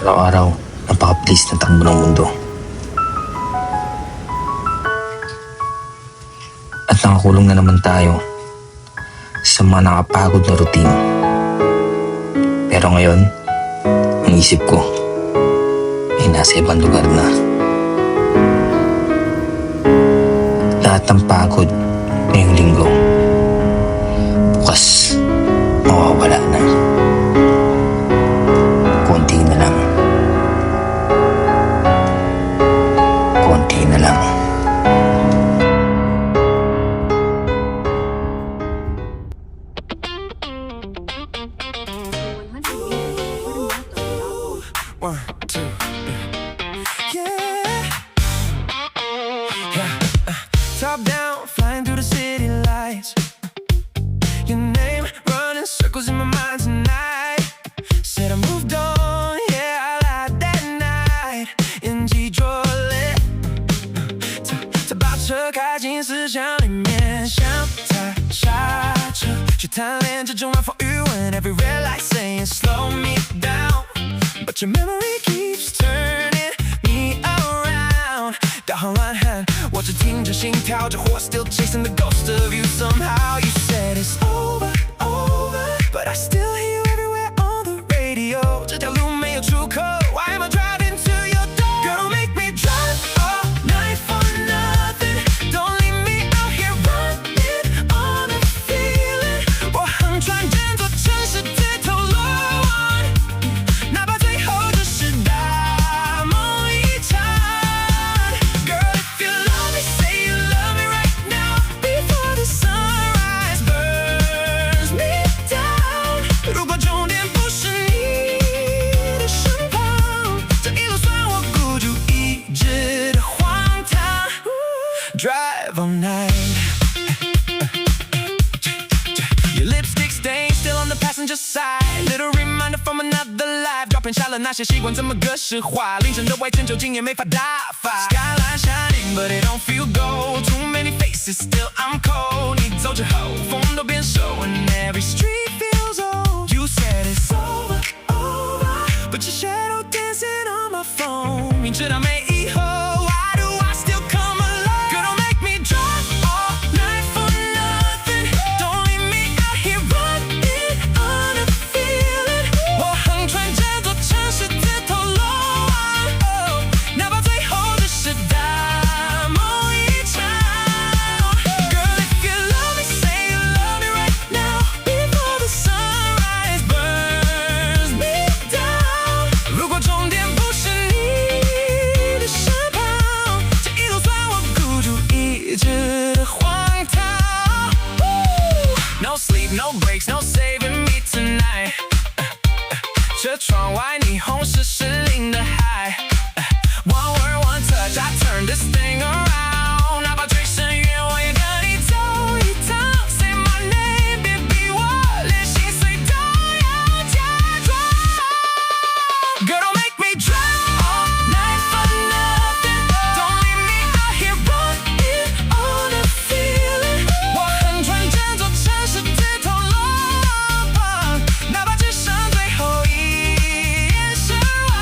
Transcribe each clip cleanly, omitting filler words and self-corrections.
Araw-araw, napaka-please na takbo ng mundo. At nakakulong na naman tayo sa mga nakapagod na routine. Pero ngayon, ang isip ko ay nasa ibang lugar na. Lahat ng pagod ngayong linggo, bukas mawawala na. Konti na lang. Konti na lang. One, two, yeah. Top down, flying through the city lights. Your name running circles in my mind tonight. Said I moved on, yeah, I lied that night. In G桌列，在把车开进思想里面，想踩刹车，去贪恋这种晚风余温。Every red light saying slow me down, but your memory keeps turning me around. 导航乱喊，我只听着心跳，这火 still chasing the ghost of you. Somehow you said it's over, over, but I still hear you everywhere on the radio. 这条路没有出口 Why am I driving to your door? Girl, don't make me drive all night for nothing. Don't leave me out here running on a feeling. 我横穿整座城市街头乱，哪怕最后只是大梦一场。Girl, if you love me, say you love me right now. Before the sunrise burns me down. 如果终点不是你的身旁，这一路算我孤注一掷的荒唐。Drive all night. Your lipstick stain still on the passenger side. Little reminder from another life. 照片下了那些习惯怎么格式化？凌晨的外圈究竟也没法打发。Skyline shining, but it don't feel gold. Too many faces, still I'm cold. 你走之后，风都变瘦 and every street feels old. You said it's over, over, but your shadow dancing on my phone. 明知道没以后 Why do I still come alive? Girl, don't make me drive all night for nothing. Don't leave me out here running on a feeling. 我横穿整座城市街头乱，哪怕最后只是大梦一场。Girl, if you love me, say you love me right now. Before the sunrise burns me down. 如果终点不是你的身旁，这一路算我孤注一掷的荒唐。No sleep, no breaks, no saving me tonight. 这窗外霓虹是失灵的海。One word, one touch, I turn this thing around. 哪怕最深渊，我也跟你走一趟。Say my name, 别逼我，连心碎都要假装。Girl, don't make me drive all night for nothing. Don't leave me out here running on a feeling. 我横穿整座城市街头乱，哪怕只剩最后一眼神望。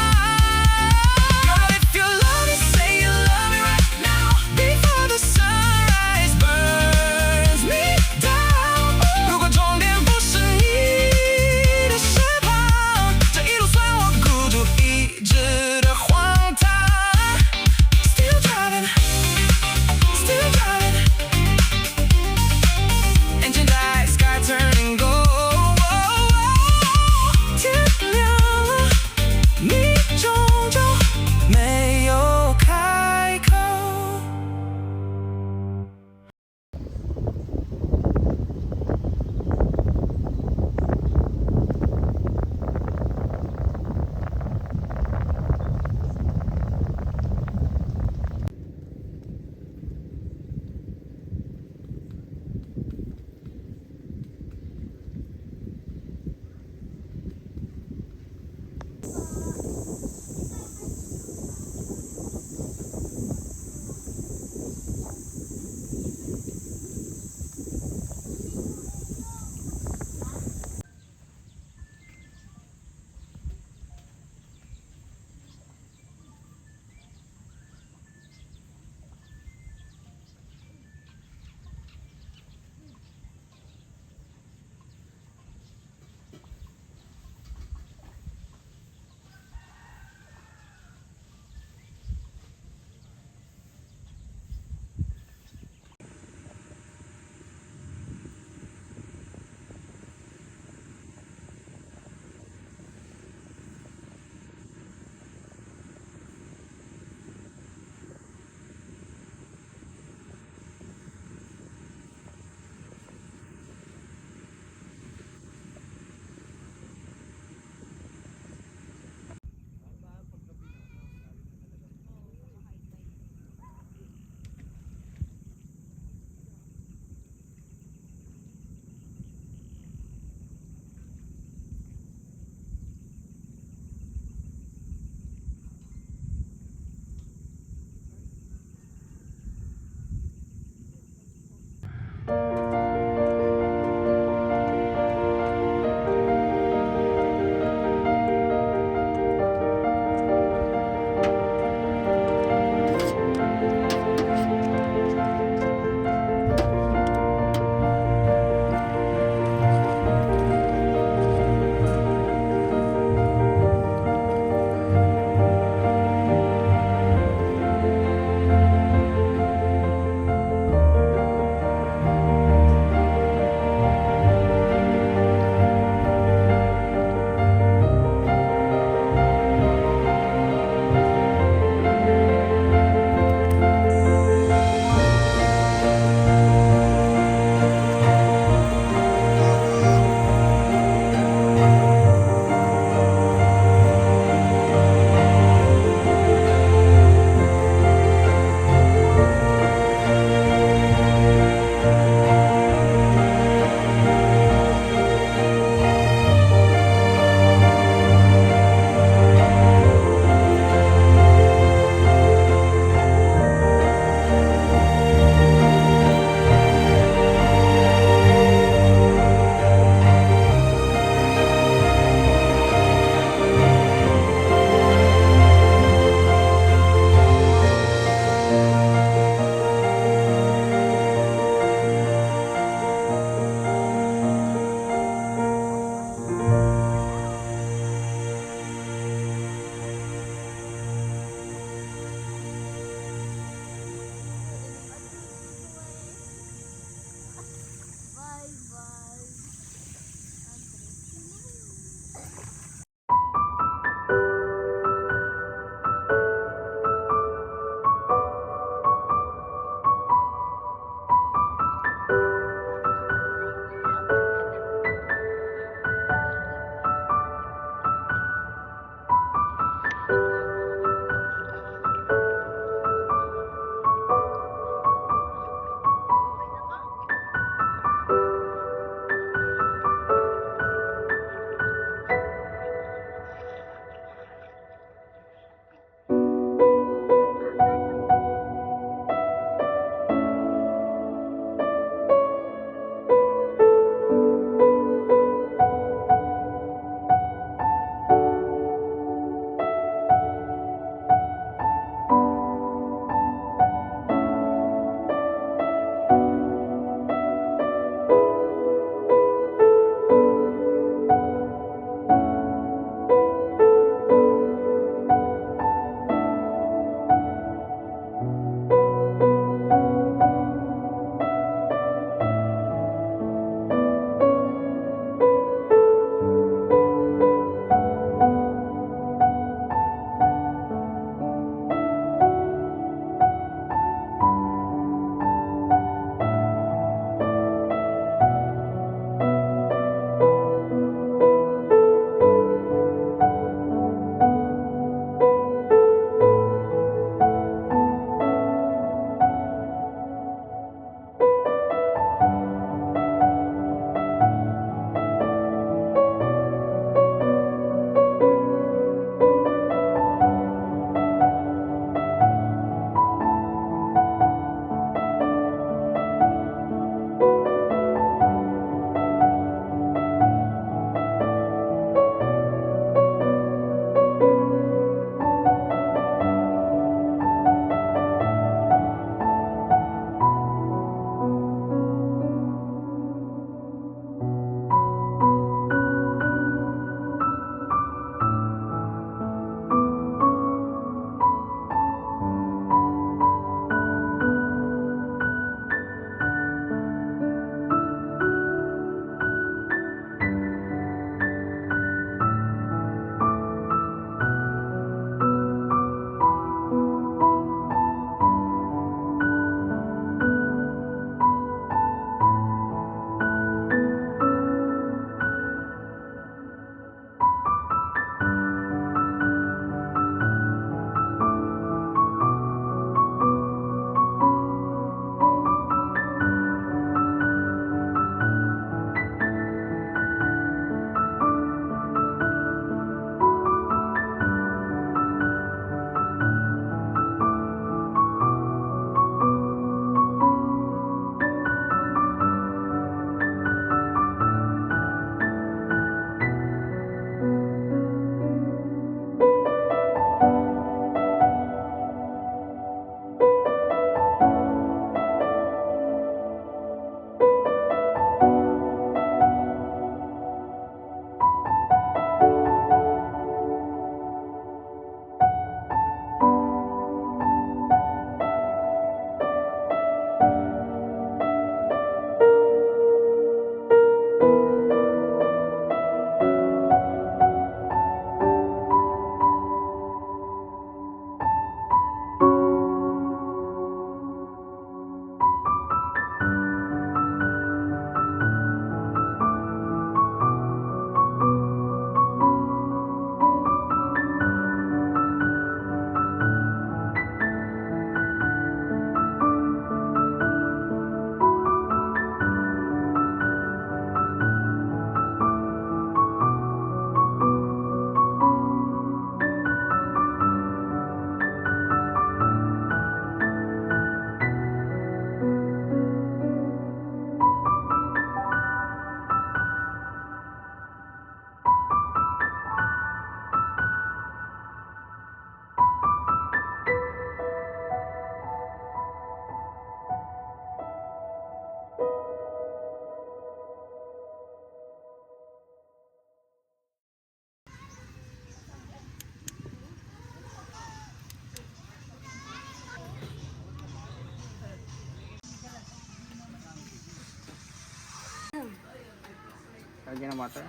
Lagyan ng water.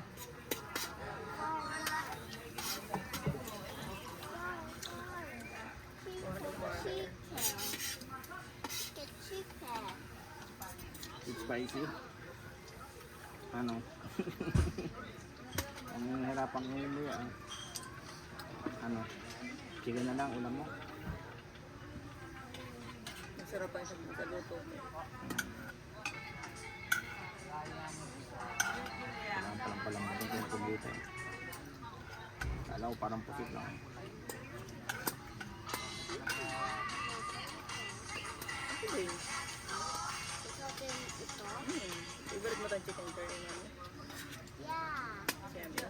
It's spicy. Ano? Ang nahirapan ko yun yan. Ano? Chicken na lang, ulam mo. Masarap pa siya sa luto. Palang yung kumbuto. Kala ko parang pusit lang. Okay. Favorite mo tayong chicken curry nga? Yeah. Siyempre.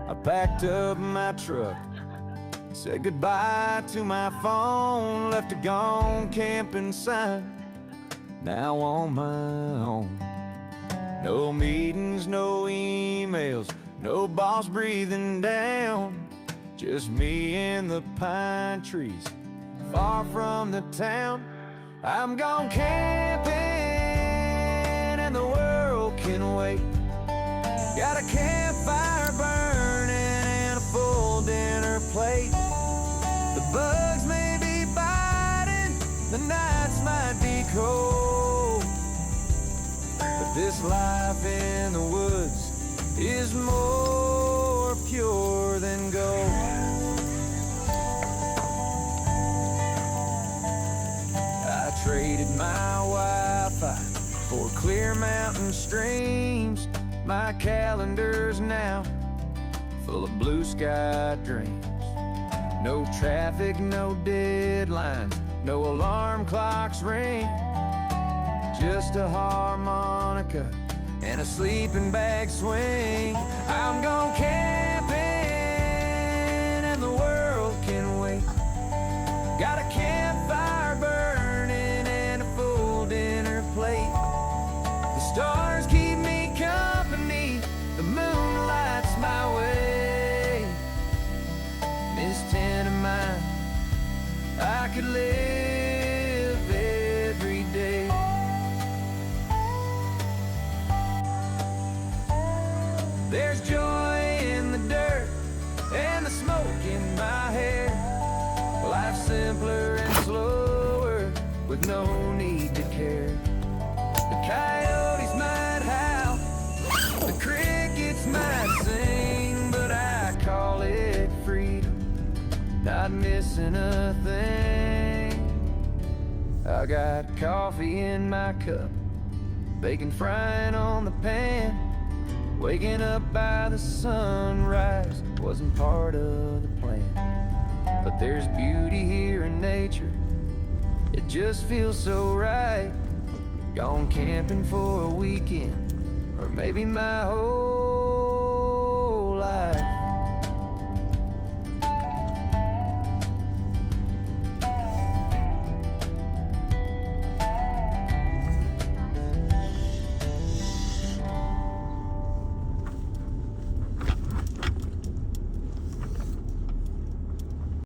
I packed up my truck, said goodbye to my phone, left a gone camping sign, now on my own. No meetings, no emails, no boss breathing down, just me and the pine trees, far from the town. I'm gone camping and the world can wait. Got a campfire burning and a full dinner plate. The bugs may be biting, the nights might be cold, but this life in the woods is more pure than gold. I traded my Wi-Fi for clear mountain streams. My calendar's now full of blue sky dreams. No traffic, no deadlines, no alarm clocks ring. Just a harmonica and a sleeping bag swing. I'm gone camping and the world can wait. Got a campfire burning and a full dinner plate. The stars keep me company, the moon lights my way. This tent of mine, I could live every day. There's joy in the dirt and the smoke in my hair. Life's simpler and slower with no need to care. The coyotes might howl, the crickets might sing, but I call it freedom, not missing a thing. I got coffee in my cup, bacon frying on the pan. Waking up by the sunrise wasn't part of the plan, but there's beauty here in nature, it just feels so right. Gone camping for a weekend, or maybe my whole life.